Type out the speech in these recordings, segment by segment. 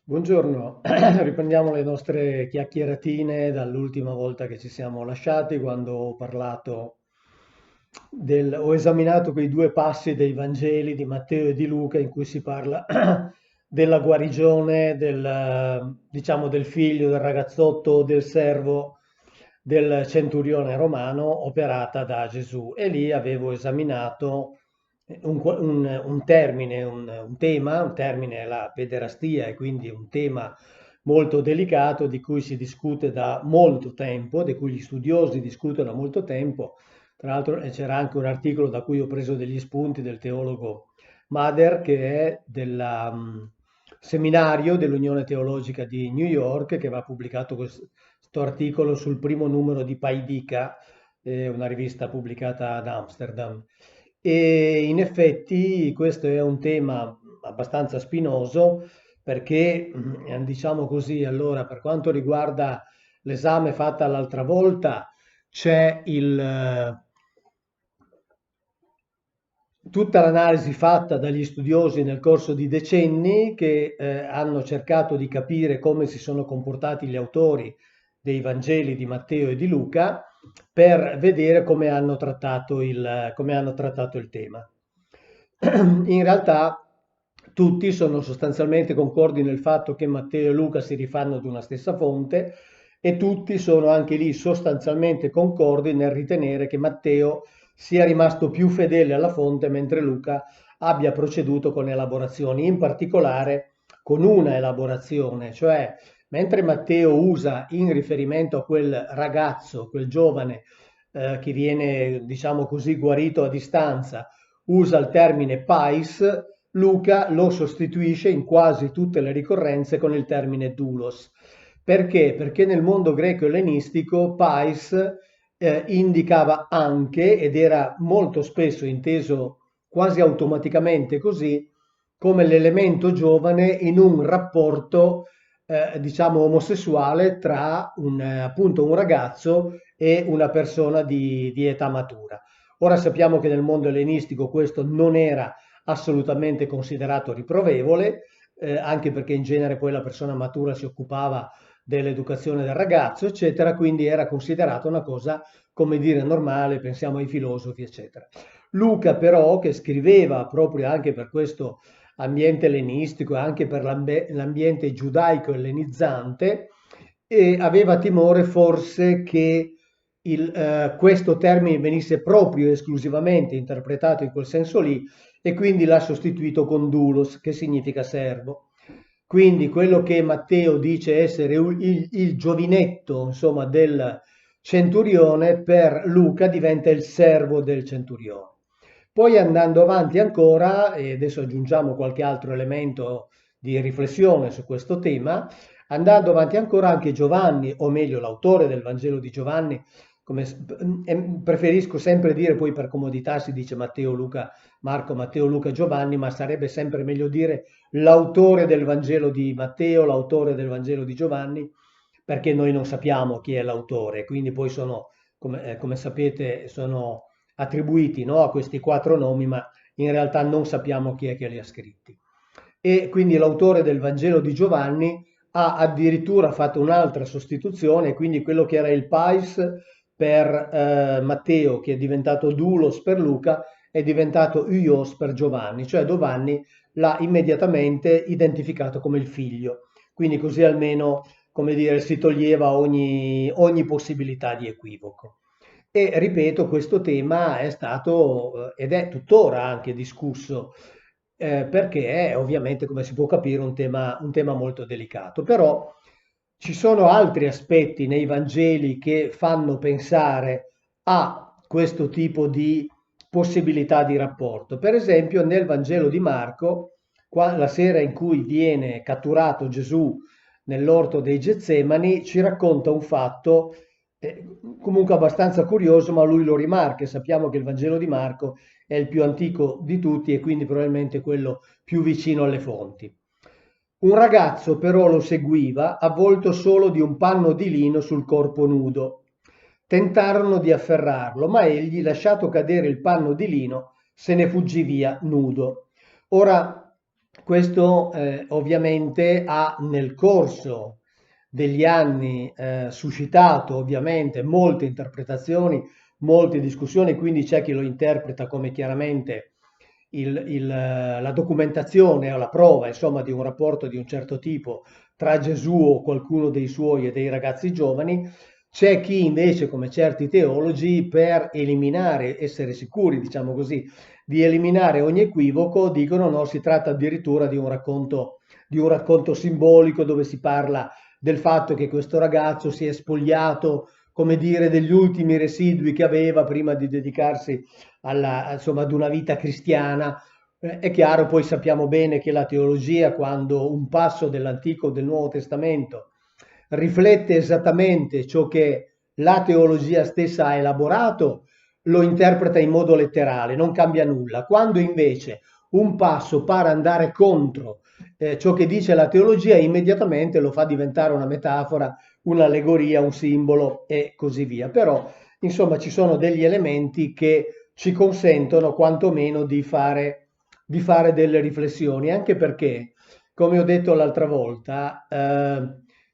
Buongiorno, riprendiamo le nostre chiacchieratine dall'ultima volta che ci siamo lasciati, quando ho parlato ho esaminato quei due passi dei Vangeli di Matteo e di Luca in cui si parla della guarigione diciamo, del figlio, del ragazzotto, del servo del centurione romano operata da Gesù. E lì avevo esaminato un termine, un termine è la pederastia e quindi un tema molto delicato di cui si discute da molto tempo, di cui gli studiosi discutono da molto tempo. Tra l'altro c'era anche un articolo da cui ho preso degli spunti del teologo Mather, che è del seminario dell'Unione Teologica di New York, che aveva pubblicato questo articolo sul primo numero di Paidica, una rivista pubblicata ad Amsterdam. E in effetti questo è un tema abbastanza spinoso perché, diciamo così, allora per quanto riguarda l'esame fatta l'altra volta, c'è tutta l'analisi fatta dagli studiosi nel corso di decenni che hanno cercato di capire come si sono comportati gli autori dei Vangeli di Matteo e di Luca per vedere come hanno trattato il tema. In realtà tutti sono sostanzialmente concordi nel fatto che Matteo e Luca si rifanno ad una stessa fonte e tutti sono anche lì sostanzialmente concordi nel ritenere che Matteo sia rimasto più fedele alla fonte mentre Luca abbia proceduto con elaborazioni, in particolare con una elaborazione, cioè mentre Matteo usa in riferimento a quel ragazzo, quel giovane che viene, diciamo così, guarito a distanza, usa il termine pais, Luca lo sostituisce in quasi tutte le ricorrenze con il termine doulos. Perché? Perché nel mondo greco-ellenistico pais indicava anche, ed era molto spesso inteso quasi automaticamente così, come l'elemento giovane in un rapporto, diciamo, omosessuale tra appunto un ragazzo e una persona di età matura. Ora sappiamo che nel mondo ellenistico questo non era assolutamente considerato riprovevole, anche perché in genere poi la persona matura si occupava dell'educazione del ragazzo, eccetera, quindi era considerata una cosa, come dire, normale, pensiamo ai filosofi, eccetera. Luca però, che scriveva proprio anche per questo ambiente ellenistico e anche per l'ambiente giudaico-ellenizzante, e aveva timore forse che questo termine venisse proprio e esclusivamente interpretato in quel senso lì e quindi l'ha sostituito con doulos, che significa servo. Quindi quello che Matteo dice essere il giovinetto, insomma, del centurione, per Luca diventa il servo del centurione. Poi andando avanti ancora, e adesso aggiungiamo qualche altro elemento di riflessione su questo tema, andando avanti ancora anche Giovanni, o meglio l'autore del Vangelo di Giovanni, preferisco sempre dire, poi per comodità si dice Matteo, Luca, Marco, Matteo, Luca, Giovanni, ma sarebbe sempre meglio dire l'autore del Vangelo di Matteo, l'autore del Vangelo di Giovanni, perché noi non sappiamo chi è l'autore, quindi poi sono, come sapete, sono attribuiti, no, a questi quattro nomi, ma in realtà non sappiamo chi è che li ha scritti. E quindi l'autore del Vangelo di Giovanni ha addirittura fatto un'altra sostituzione, quindi quello che era il pais per Matteo, che è diventato doulos per Luca, è diventato huios per Giovanni, cioè Giovanni l'ha immediatamente identificato come il figlio, quindi così almeno, come dire, si toglieva ogni possibilità di equivoco. E ripeto, questo tema è stato ed è tuttora anche discusso perché è ovviamente, come si può capire, un tema molto delicato. Però ci sono altri aspetti nei Vangeli che fanno pensare a questo tipo di possibilità di rapporto. Per esempio, nel Vangelo di Marco, la sera in cui viene catturato Gesù nell'orto dei Getsemani, ci racconta un fatto comunque abbastanza curioso, ma lui lo rimarca. Sappiamo che il Vangelo di Marco è il più antico di tutti e quindi probabilmente quello più vicino alle fonti. Un ragazzo però lo seguiva, avvolto solo di un panno di lino sul corpo nudo. Tentarono di afferrarlo, ma egli, lasciato cadere il panno di lino, se ne fuggì via nudo. Ora, Questo ovviamente ha nel corso degli anni suscitato ovviamente molte interpretazioni, molte discussioni, quindi c'è chi lo interpreta come chiaramente la documentazione o la prova, insomma, di un rapporto di un certo tipo tra Gesù o qualcuno dei suoi e dei ragazzi giovani. C'è chi invece, come certi teologi, per eliminare, essere sicuri, diciamo così, di eliminare ogni equivoco, dicono no, si tratta addirittura di un racconto simbolico dove si parla del fatto che questo ragazzo si è spogliato, come dire, degli ultimi residui che aveva prima di dedicarsi insomma, ad una vita cristiana. È chiaro, poi sappiamo bene che la teologia, quando un passo dell'Antico o del Nuovo Testamento riflette esattamente ciò che la teologia stessa ha elaborato, lo interpreta in modo letterale, non cambia nulla. Quando invece un passo pare andare contro ciò che dice la teologia, immediatamente lo fa diventare una metafora, un'allegoria, un simbolo e così via. Però, insomma, ci sono degli elementi che ci consentono quantomeno di fare delle riflessioni, anche perché, come ho detto l'altra volta,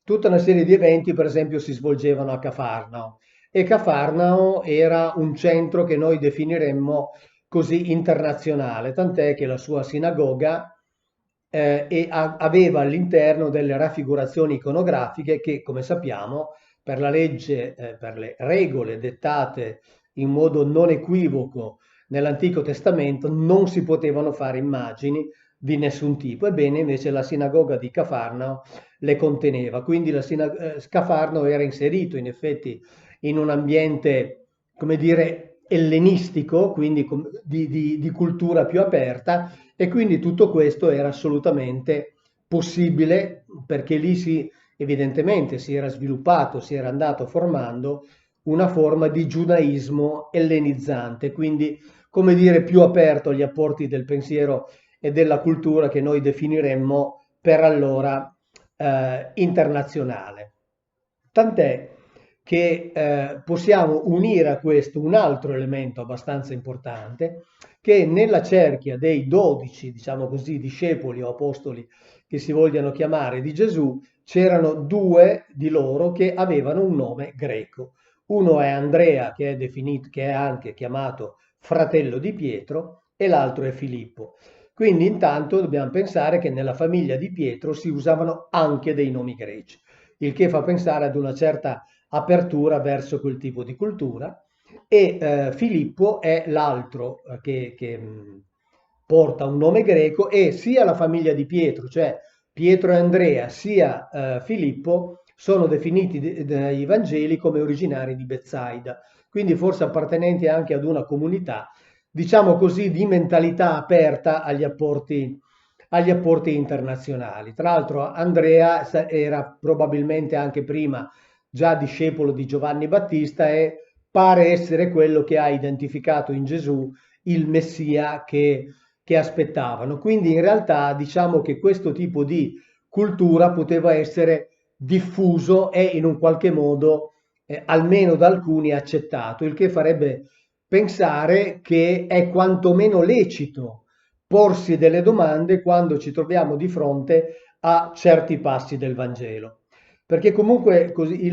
tutta una serie di eventi, per esempio, si svolgevano a Cafarnao e Cafarnao era un centro che noi definiremmo così internazionale, tant'è che la sua sinagoga aveva all'interno delle raffigurazioni iconografiche che, come sappiamo, per la legge, per le regole dettate in modo non equivoco nell'Antico Testamento, non si potevano fare immagini di nessun tipo. Ebbene, invece la sinagoga di Cafarnao le conteneva, quindi Cafarnao era inserito in effetti in un ambiente, come dire, ellenistico, quindi di cultura più aperta, e quindi tutto questo era assolutamente possibile perché lì evidentemente si era sviluppato, si era andato formando una forma di giudaismo ellenizzante, quindi come dire più aperto agli apporti del pensiero e della cultura che noi definiremmo per allora internazionale. Tant'è che possiamo unire a questo un altro elemento abbastanza importante, che nella cerchia dei 12, diciamo così, discepoli o apostoli che si vogliano chiamare di Gesù, c'erano due di loro che avevano un nome greco. Uno è Andrea, che è anche chiamato fratello di Pietro, e l'altro è Filippo. Quindi intanto dobbiamo pensare che nella famiglia di Pietro si usavano anche dei nomi greci, il che fa pensare ad una certa apertura verso quel tipo di cultura. E Filippo è l'altro porta un nome greco, e sia la famiglia di Pietro, cioè Pietro e Andrea, sia Filippo sono definiti dai Vangeli come originari di Bezzaida, quindi forse appartenenti anche ad una comunità, diciamo così, di mentalità aperta agli apporti internazionali. Tra l'altro Andrea era probabilmente anche prima già discepolo di Giovanni Battista e pare essere quello che ha identificato in Gesù il Messia che aspettavano. Quindi in realtà diciamo che questo tipo di cultura poteva essere diffuso e in un qualche modo, almeno da alcuni, accettato, il che farebbe pensare che è quantomeno lecito porsi delle domande quando ci troviamo di fronte a certi passi del Vangelo. Perché comunque così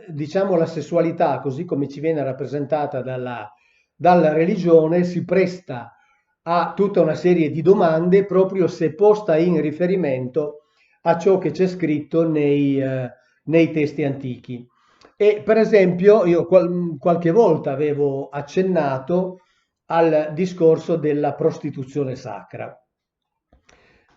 diciamo la sessualità, così come ci viene rappresentata dalla religione, si presta a tutta una serie di domande proprio se posta in riferimento a ciò che c'è scritto nei testi antichi. E per esempio io qualche volta avevo accennato al discorso della prostituzione sacra.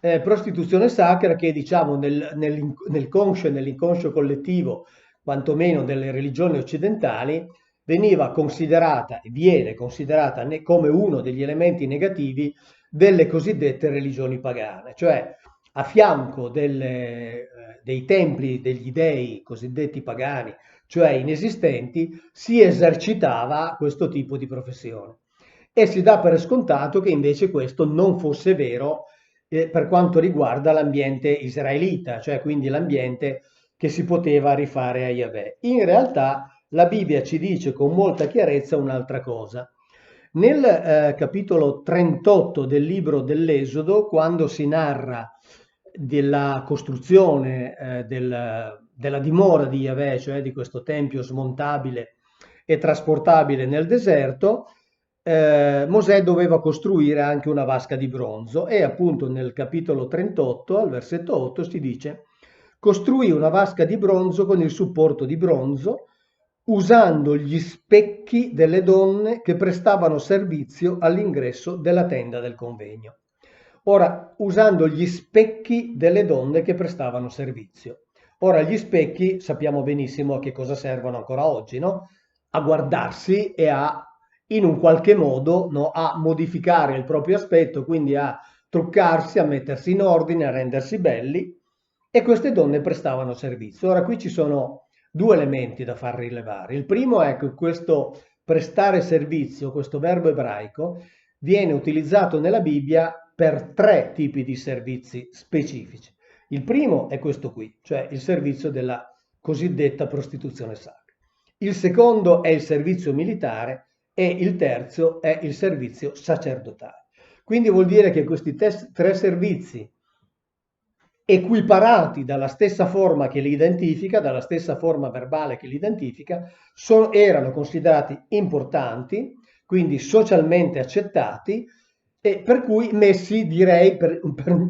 Prostituzione sacra che diciamo nel conscio e nell'inconscio collettivo, quantomeno delle religioni occidentali, veniva considerata e viene considerata come uno degli elementi negativi delle cosiddette religioni pagane, cioè a fianco dei templi degli dei cosiddetti pagani, cioè inesistenti, si esercitava questo tipo di professione. E si dà per scontato che invece questo non fosse vero per quanto riguarda l'ambiente israelita, cioè quindi l'ambiente che si poteva rifare a Yahweh. In realtà la Bibbia ci dice con molta chiarezza un'altra cosa. Nel capitolo 38 del libro dell'Esodo, quando si narra della costruzione della dimora di Yahweh, cioè di questo tempio smontabile e trasportabile nel deserto, Mosè doveva costruire anche una vasca di bronzo e appunto nel capitolo 38, al versetto 8, si dice: costruì una vasca di bronzo con il supporto di bronzo, usando gli specchi delle donne che prestavano servizio all'ingresso della tenda del convegno. Ora, usando gli specchi delle donne che prestavano servizio. Ora, gli specchi sappiamo benissimo a che cosa servono ancora oggi, no? A guardarsi e a, in un qualche modo, no, a modificare il proprio aspetto, quindi a truccarsi, a mettersi in ordine, a rendersi belli, e queste donne prestavano servizio. Ora, qui ci sono due elementi da far rilevare. Il primo è che questo prestare servizio, questo verbo ebraico, viene utilizzato nella Bibbia per tre tipi di servizi specifici. Il primo è questo qui, cioè il servizio della cosiddetta prostituzione sacra. Il secondo è il servizio militare e il terzo è il servizio sacerdotale. Quindi vuol dire che questi tre servizi, equiparati dalla stessa forma che li identifica, dalla stessa forma verbale che li identifica, erano considerati importanti, quindi socialmente accettati, e per cui messi, direi,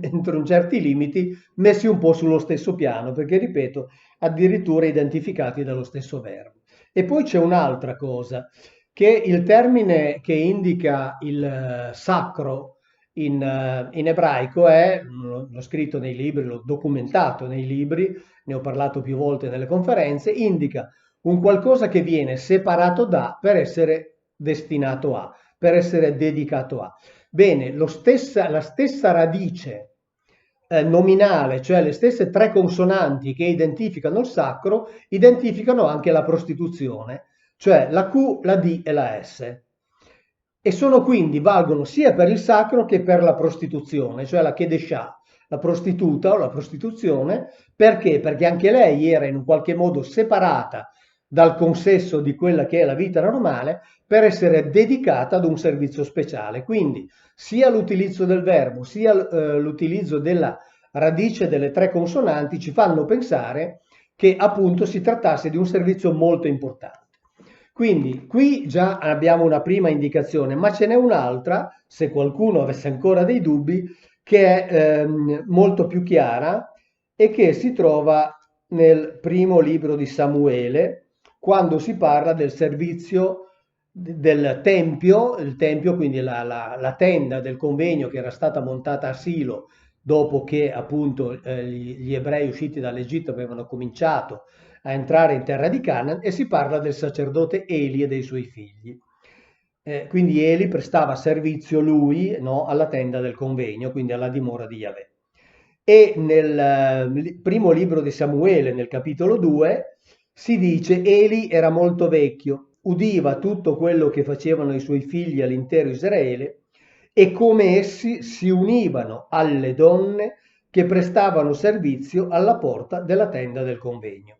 entro certi limiti, messi un po' sullo stesso piano, perché, ripeto, addirittura identificati dallo stesso verbo. E poi c'è un'altra cosa, che il termine che indica il sacro in ebraico è, l'ho scritto nei libri, l'ho documentato nei libri, ne ho parlato più volte nelle conferenze, indica un qualcosa che viene separato da per essere destinato a, per essere dedicato a. Bene, la stessa radice nominale, cioè le stesse tre consonanti che identificano il sacro, identificano anche la prostituzione, cioè la Q, la D e la S. E sono quindi, valgono sia per il sacro che per la prostituzione, cioè la Kedeshah, la prostituta o la prostituzione. Perché? Perché anche lei era in un qualche modo separata dal consesso di quella che è la vita normale per essere dedicata ad un servizio speciale. Quindi sia l'utilizzo del verbo sia l'utilizzo della radice delle tre consonanti ci fanno pensare che appunto si trattasse di un servizio molto importante. Quindi qui già abbiamo una prima indicazione, ma ce n'è un'altra, se qualcuno avesse ancora dei dubbi, che è molto più chiara e che si trova nel primo libro di Samuele, quando si parla del servizio del tempio, il tempio, quindi la tenda del convegno che era stata montata a Silo dopo che appunto gli ebrei usciti dall'Egitto avevano cominciato a entrare in terra di Canaan, e si parla del sacerdote Eli e dei suoi figli. Quindi Eli prestava servizio lui, no, alla tenda del convegno, quindi alla dimora di Yahweh. E nel primo libro di Samuele, nel capitolo 2, si dice: Eli era molto vecchio, udiva tutto quello che facevano i suoi figli all'intero Israele e come essi si univano alle donne che prestavano servizio alla porta della tenda del convegno.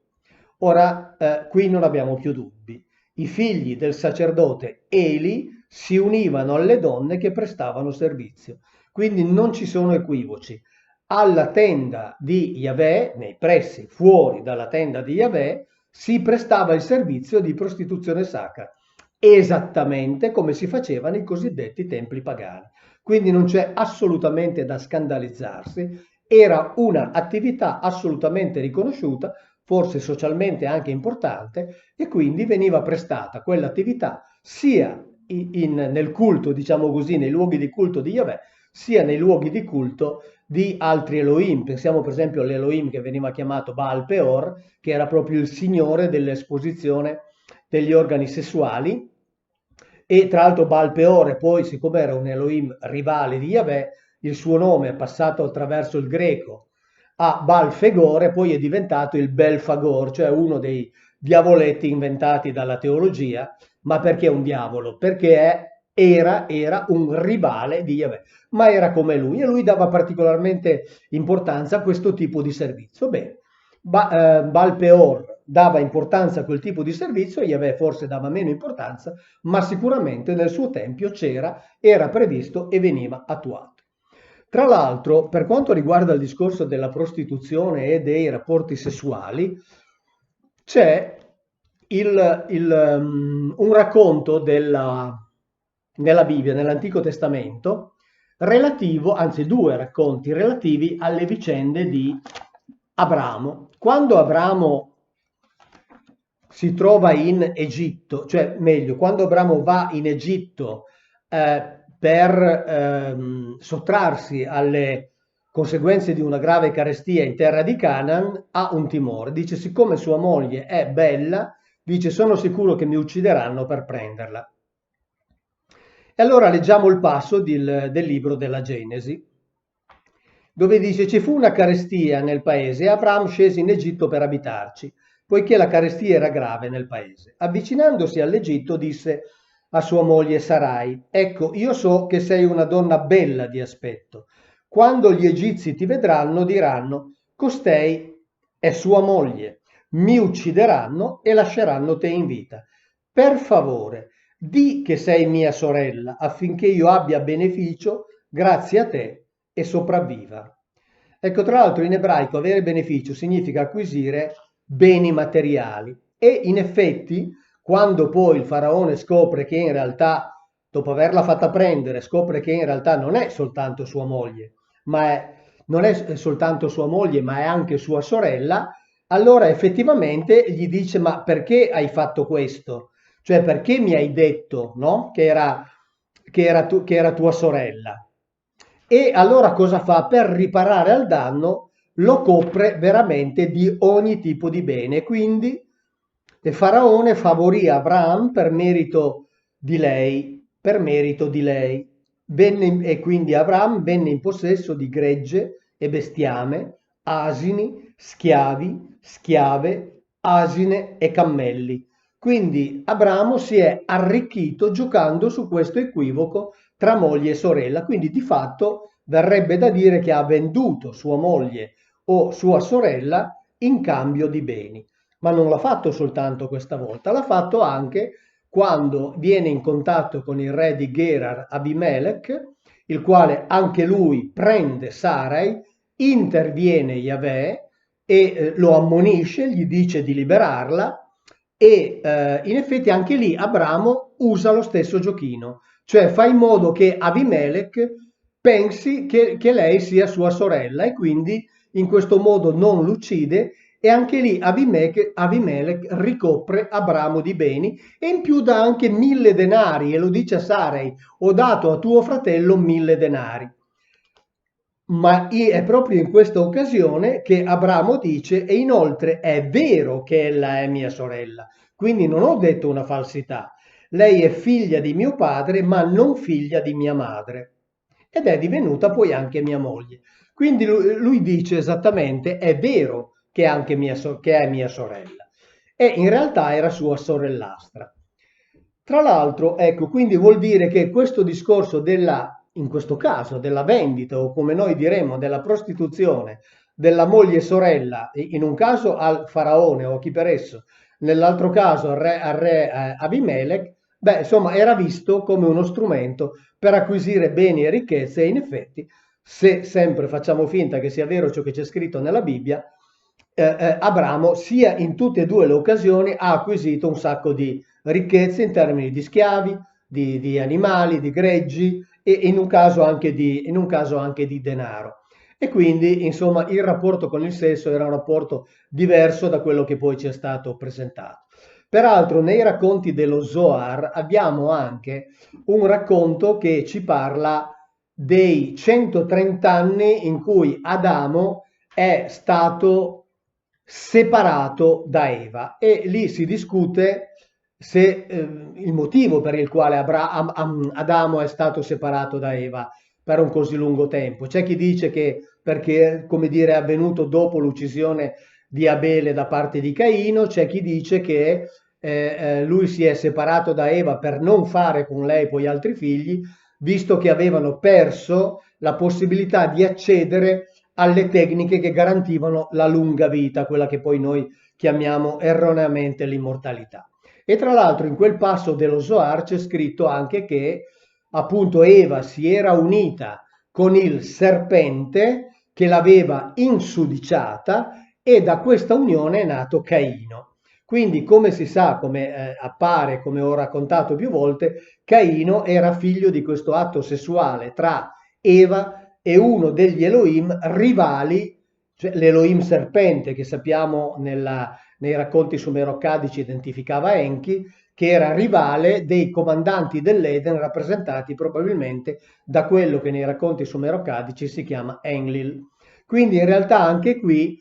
Ora, qui non abbiamo più dubbi. I figli del sacerdote Eli si univano alle donne che prestavano servizio. Quindi non ci sono equivoci. Alla tenda di Yahweh, nei pressi fuori dalla tenda di Yahweh, si prestava il servizio di prostituzione sacra, esattamente come si faceva nei cosiddetti templi pagani. Quindi non c'è assolutamente da scandalizzarsi, era un'attività assolutamente riconosciuta, forse socialmente anche importante, e quindi veniva prestata quell'attività sia nel culto, diciamo così, nei luoghi di culto di Yahweh, sia nei luoghi di culto di altri Elohim. Pensiamo per esempio all'Elohim che veniva chiamato Baal Peor, che era proprio il signore dell'esposizione degli organi sessuali, e tra l'altro Baal Peor, poi, siccome era un Elohim rivale di Yahweh, il suo nome è passato attraverso il greco a Baal Fegor e poi è diventato il Belfagor, cioè uno dei diavoletti inventati dalla teologia. Ma perché un diavolo? Perché era un rivale di Yahweh, ma era come lui, e lui dava particolarmente importanza a questo tipo di servizio. Bene, Baal Peor dava importanza a quel tipo di servizio, Yahweh forse dava meno importanza, ma sicuramente nel suo tempio c'era, era previsto e veniva attuato. Tra l'altro, per quanto riguarda il discorso della prostituzione e dei rapporti sessuali, c'è un racconto nella Bibbia, nell'Antico Testamento, relativo, anzi due racconti relativi alle vicende di Abramo. Quando Abramo si trova in Egitto, cioè meglio, quando Abramo va in Egitto per sottrarsi alle conseguenze di una grave carestia in terra di Canaan, ha un timore. Dice, siccome sua moglie è bella, dice, sono sicuro che mi uccideranno per prenderla. E allora leggiamo il passo del libro della Genesi, dove dice, ci fu una carestia nel paese e Abram scese in Egitto per abitarci, poiché la carestia era grave nel paese. Avvicinandosi all'Egitto disse a sua moglie Sarai, ecco, io so che sei una donna bella di aspetto. Quando gli egizi ti vedranno diranno, costei è sua moglie, mi uccideranno e lasceranno te in vita. Per favore, di che sei mia sorella affinché io abbia beneficio grazie a te e sopravviva. Ecco, tra l'altro in ebraico avere beneficio significa acquisire beni materiali e in effetti quando poi il faraone scopre che in realtà, dopo averla fatta prendere, scopre che in realtà non è soltanto sua moglie, non è soltanto sua moglie, ma è anche sua sorella, allora effettivamente gli dice, ma perché hai fatto questo? Cioè perché mi hai detto, no? Che era tua sorella? E allora cosa fa? Per riparare al danno lo copre veramente di ogni tipo di bene. Quindi il faraone favorì Abraham per merito di lei, per merito di lei. E quindi Abraham venne in possesso di gregge e bestiame, asini, schiavi, schiave, asine e cammelli. Quindi Abramo si è arricchito giocando su questo equivoco tra moglie e sorella, quindi di fatto verrebbe da dire che ha venduto sua moglie o sua sorella in cambio di beni. Ma non l'ha fatto soltanto questa volta, l'ha fatto anche quando viene in contatto con il re di Gerar Abimelech, il quale anche lui prende Sarai, interviene Yahweh e lo ammonisce, gli dice di liberarla e in effetti anche lì Abramo usa lo stesso giochino, cioè fa in modo che Abimelech pensi che lei sia sua sorella e quindi in questo modo non l'uccide e anche lì Abimelech ricopre Abramo di beni e in più dà anche 1000 denari e lo dice a Sarai, ho dato a tuo fratello 1000 denari. Ma è proprio in questa occasione che Abramo dice e inoltre è vero che ella è mia sorella, quindi non ho detto una falsità. Lei è figlia di mio padre, ma non figlia di mia madre. Ed è divenuta poi anche mia moglie. Quindi lui dice esattamente, è vero che è anche che è mia sorella. E in realtà era sua sorellastra. Tra l'altro, ecco, quindi vuol dire che questo discorso in questo caso, della vendita o come noi diremmo della prostituzione della moglie sorella, in un caso al faraone o a chi per esso, nell'altro caso al re Abimelech, beh, insomma, era visto come uno strumento per acquisire beni e ricchezze e in effetti, se sempre facciamo finta che sia vero ciò che c'è scritto nella Bibbia, Abramo sia in tutte e due le occasioni ha acquisito un sacco di ricchezze in termini di schiavi, di animali, di greggi e in un caso anche di denaro. E quindi, insomma, il rapporto con il sesso era un rapporto diverso da quello che poi ci è stato presentato. Peraltro, nei racconti dello Zohar abbiamo anche un racconto che ci parla dei 130 anni in cui Adamo è stato separato da Eva e lì si discute se il motivo per il quale Adamo è stato separato da Eva per un così lungo tempo. C'è chi dice che perché, come dire, è avvenuto dopo l'uccisione di Abele da parte di Caino, c'è chi dice che lui si è separato da Eva per non fare con lei poi altri figli, visto che avevano perso la possibilità di accedere alle tecniche che garantivano la lunga vita, quella che poi noi chiamiamo erroneamente l'immortalità. E tra l'altro in quel passo dello Zohar c'è scritto anche che appunto Eva si era unita con il serpente che l'aveva insudiciata e da questa unione è nato Caino. Quindi, come si sa, come appare, come ho raccontato più volte, Caino era figlio di questo atto sessuale tra Eva e uno degli Elohim rivali, cioè l'Elohim serpente che sappiamo nei racconti sumerocadici identificava Enki, che era rivale dei comandanti dell'Eden rappresentati probabilmente da quello che nei racconti sumerocadici si chiama Enlil. Quindi in realtà anche qui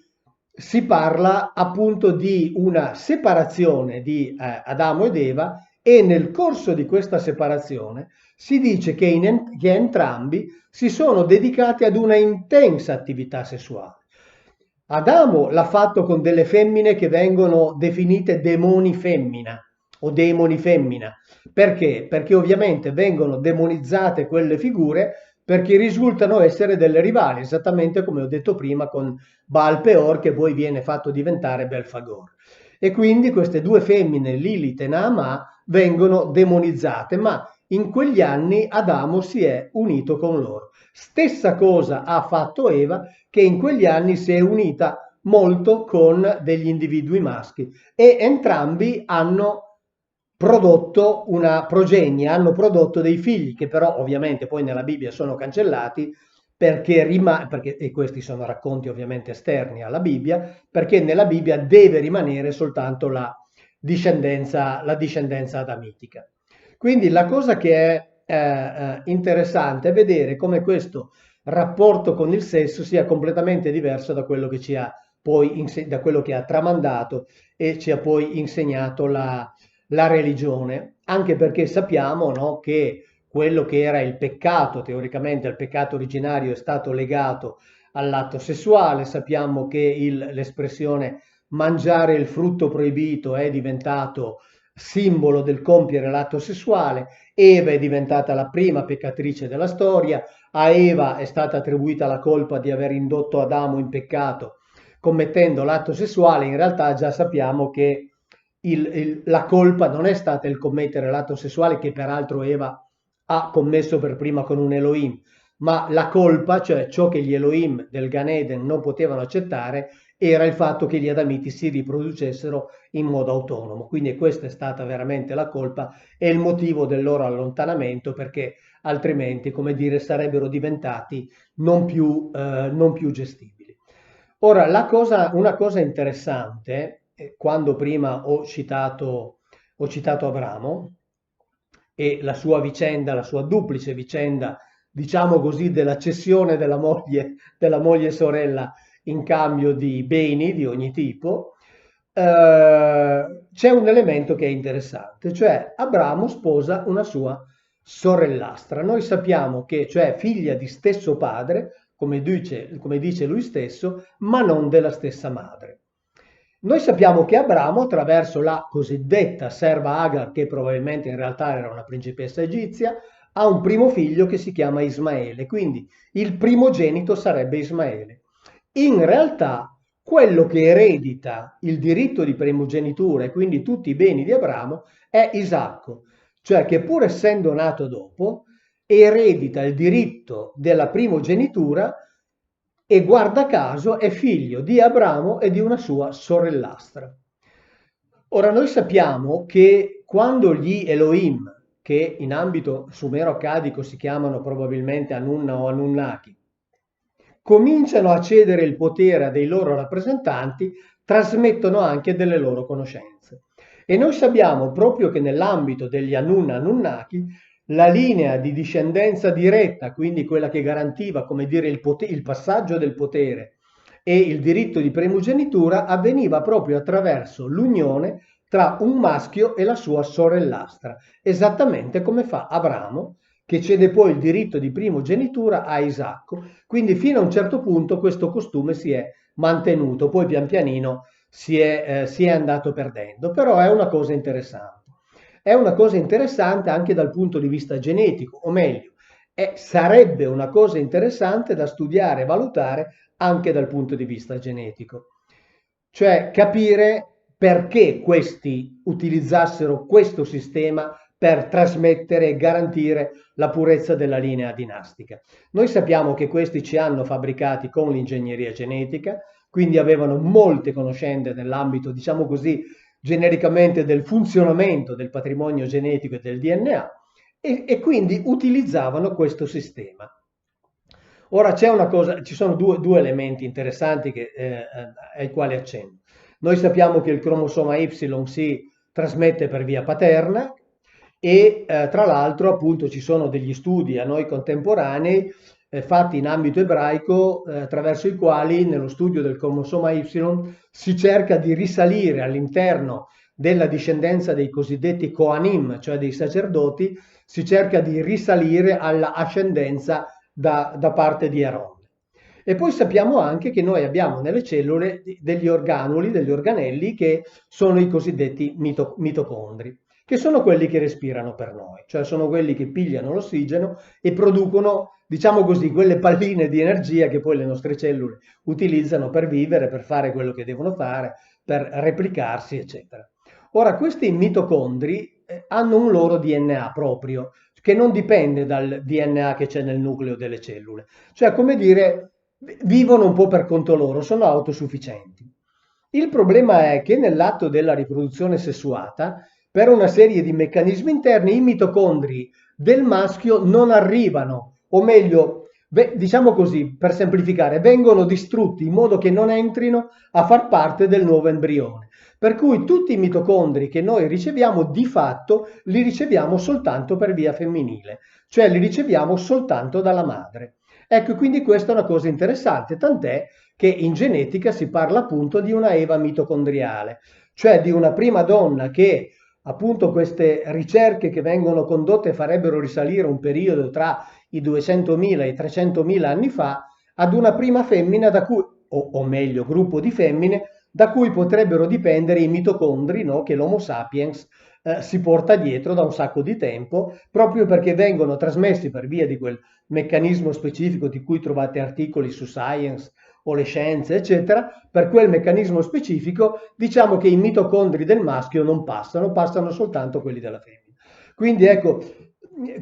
si parla appunto di una separazione di Adamo ed Eva e nel corso di questa separazione si dice che entrambi si sono dedicati ad una intensa attività sessuale. Adamo l'ha fatto con delle femmine che vengono definite demoni femmina o demoni femmina. Perché? Perché ovviamente vengono demonizzate quelle figure perché risultano essere delle rivali, esattamente come ho detto prima con Baal Peor che poi viene fatto diventare Belfagor. E quindi queste due femmine, Lilith e Naamah, vengono demonizzate, ma in quegli anni Adamo si è unito con loro. Stessa cosa ha fatto Eva, che in quegli anni si è unita molto con degli individui maschi e entrambi hanno prodotto una progenie, hanno prodotto dei figli che però ovviamente poi nella Bibbia sono cancellati perché e questi sono racconti ovviamente esterni alla Bibbia, perché nella Bibbia deve rimanere soltanto la discendenza adamitica. Quindi la cosa che è interessante è vedere come questo rapporto con il sesso sia completamente diverso da quello che ci ha poi da quello che ha tramandato e ci ha poi insegnato la religione, anche perché sappiamo, no, che quello che era il peccato, teoricamente il peccato originario è stato legato all'atto sessuale, sappiamo che l'espressione mangiare il frutto proibito è diventato simbolo del compiere l'atto sessuale, Eva è diventata la prima peccatrice della storia, a Eva è stata attribuita la colpa di aver indotto Adamo in peccato commettendo l'atto sessuale, in realtà già sappiamo che la colpa non è stata il commettere l'atto sessuale che peraltro Eva ha commesso per prima con un Elohim, ma la colpa, cioè ciò che gli Elohim del Gan Eden non potevano accettare, era il fatto che gli Adamiti si riproducessero in modo autonomo. Quindi questa è stata veramente la colpa e il motivo del loro allontanamento, perché altrimenti, come dire, sarebbero diventati non più gestibili. Ora, una cosa interessante, quando prima ho citato Abramo e la sua vicenda, la sua duplice vicenda, diciamo così, della cessione della moglie sorella in cambio di beni di ogni tipo, c'è un elemento che è interessante, cioè Abramo sposa una sua sorellastra. Noi sappiamo che, cioè figlia di stesso padre, come dice lui stesso, ma non della stessa madre. Noi sappiamo che Abramo, attraverso la cosiddetta serva Agar, che probabilmente in realtà era una principessa egizia, ha un primo figlio che si chiama Ismaele, quindi il primogenito sarebbe Ismaele. In realtà, quello che eredita il diritto di primogenitura e quindi tutti i beni di Abramo è Isacco, cioè che pur essendo nato dopo, eredita il diritto della primogenitura e guarda caso è figlio di Abramo e di una sua sorellastra. Ora noi sappiamo che quando gli Elohim, che in ambito sumero-accadico si chiamano probabilmente Anunna o Anunnaki, cominciano a cedere il potere a dei loro rappresentanti, trasmettono anche delle loro conoscenze. E noi sappiamo proprio che nell'ambito degli Anunna Anunnaki la linea di discendenza diretta, quindi quella che garantiva, come dire, il passaggio del potere e il diritto di primogenitura, avveniva proprio attraverso l'unione tra un maschio e la sua sorellastra, esattamente come fa Abramo, che cede poi il diritto di primogenitura a Isacco. Quindi fino a un certo punto questo costume si è mantenuto, poi pian pianino si è andato perdendo, però è una cosa interessante. È una cosa interessante anche dal punto di vista genetico, o meglio, e sarebbe una cosa interessante da studiare e valutare anche dal punto di vista genetico, cioè capire perché questi utilizzassero questo sistema per trasmettere e garantire la purezza della linea dinastica. Noi sappiamo che questi ci hanno fabbricati con l'ingegneria genetica, quindi avevano molte conoscenze nell'ambito, diciamo così, genericamente del funzionamento del patrimonio genetico e del DNA e quindi utilizzavano questo sistema. Ora c'è una cosa, ci sono due elementi interessanti ai quali accenno. Noi sappiamo che il cromosoma Y si trasmette per via paterna e tra l'altro appunto ci sono degli studi a noi contemporanei fatti in ambito ebraico attraverso i quali nello studio del cromosoma Y si cerca di risalire all'interno della discendenza dei cosiddetti Kohanim, cioè dei sacerdoti, si cerca di risalire alla ascendenza da parte di Aronne. E poi sappiamo anche che noi abbiamo nelle cellule degli organuli, degli organelli che sono i cosiddetti mitocondri, che sono quelli che respirano per noi, cioè sono quelli che pigliano l'ossigeno e producono, diciamo così, quelle palline di energia che poi le nostre cellule utilizzano per vivere, per fare quello che devono fare, per replicarsi, eccetera. Ora, questi mitocondri hanno un loro DNA proprio, che non dipende dal DNA che c'è nel nucleo delle cellule. Cioè, come dire, vivono un po' per conto loro, sono autosufficienti. Il problema è che nell'atto della riproduzione sessuata, per una serie di meccanismi interni, i mitocondri del maschio non arrivano, o meglio, diciamo così, per semplificare, vengono distrutti in modo che non entrino a far parte del nuovo embrione. Per cui tutti i mitocondri che noi riceviamo di fatto li riceviamo soltanto per via femminile, cioè li riceviamo soltanto dalla madre. Ecco, quindi questa è una cosa interessante, tant'è che in genetica si parla appunto di una Eva mitocondriale, cioè di una prima donna che appunto queste ricerche che vengono condotte farebbero risalire un periodo tra i 200.000 e i 300.000 anni fa ad una prima femmina da cui, o meglio, gruppo di femmine da cui potrebbero dipendere i mitocondri, no, che l'Homo sapiens si porta dietro da un sacco di tempo, proprio perché vengono trasmessi per via di quel meccanismo specifico di cui trovate articoli su Science o le scienze, eccetera. Per quel meccanismo specifico diciamo che i mitocondri del maschio non passano, passano soltanto quelli della femmina. Quindi ecco,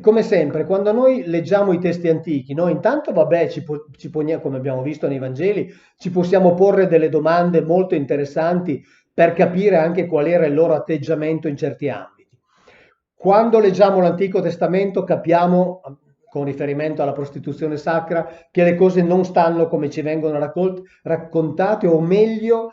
come sempre, quando noi leggiamo i testi antichi, noi intanto, vabbè, ci poniamo, come abbiamo visto nei Vangeli, ci possiamo porre delle domande molto interessanti per capire anche qual era il loro atteggiamento in certi ambiti. Quando leggiamo l'Antico Testamento capiamo, con riferimento alla prostituzione sacra, che le cose non stanno come ci vengono raccontate, o meglio,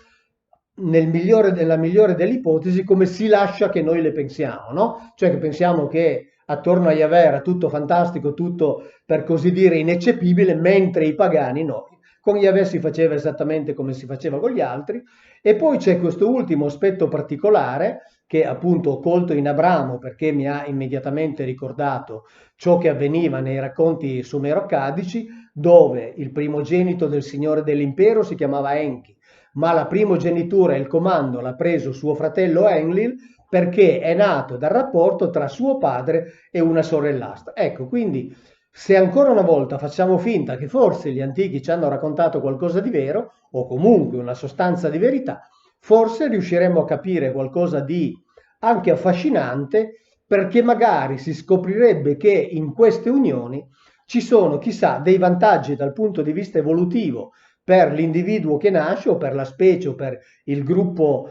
nella migliore delle ipotesi, come si lascia che noi le pensiamo, no? Cioè che pensiamo che attorno a Yahweh era tutto fantastico, tutto per così dire ineccepibile, mentre i pagani no. Con Yahweh si faceva esattamente come si faceva con gli altri. E poi c'è questo ultimo aspetto particolare che appunto ho colto in Abramo perché mi ha immediatamente ricordato ciò che avveniva nei racconti sumero-accadici, dove il primogenito del signore dell'impero si chiamava Enki, ma la primogenitura e il comando l'ha preso suo fratello Enlil perché è nato dal rapporto tra suo padre e una sorellastra. Ecco, quindi se ancora una volta facciamo finta che forse gli antichi ci hanno raccontato qualcosa di vero, o comunque una sostanza di verità, forse riusciremo a capire qualcosa di anche affascinante, perché magari si scoprirebbe che in queste unioni ci sono, chissà, dei vantaggi dal punto di vista evolutivo per l'individuo che nasce o per la specie o per il gruppo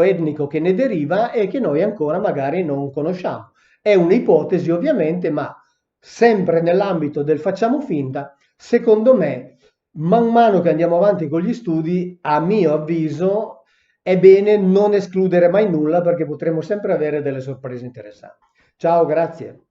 etnico che ne deriva e che noi ancora magari non conosciamo. È un'ipotesi ovviamente, ma sempre nell'ambito del facciamo finta, secondo me, man mano che andiamo avanti con gli studi, a mio avviso, è bene non escludere mai nulla perché potremo sempre avere delle sorprese interessanti. Ciao, grazie.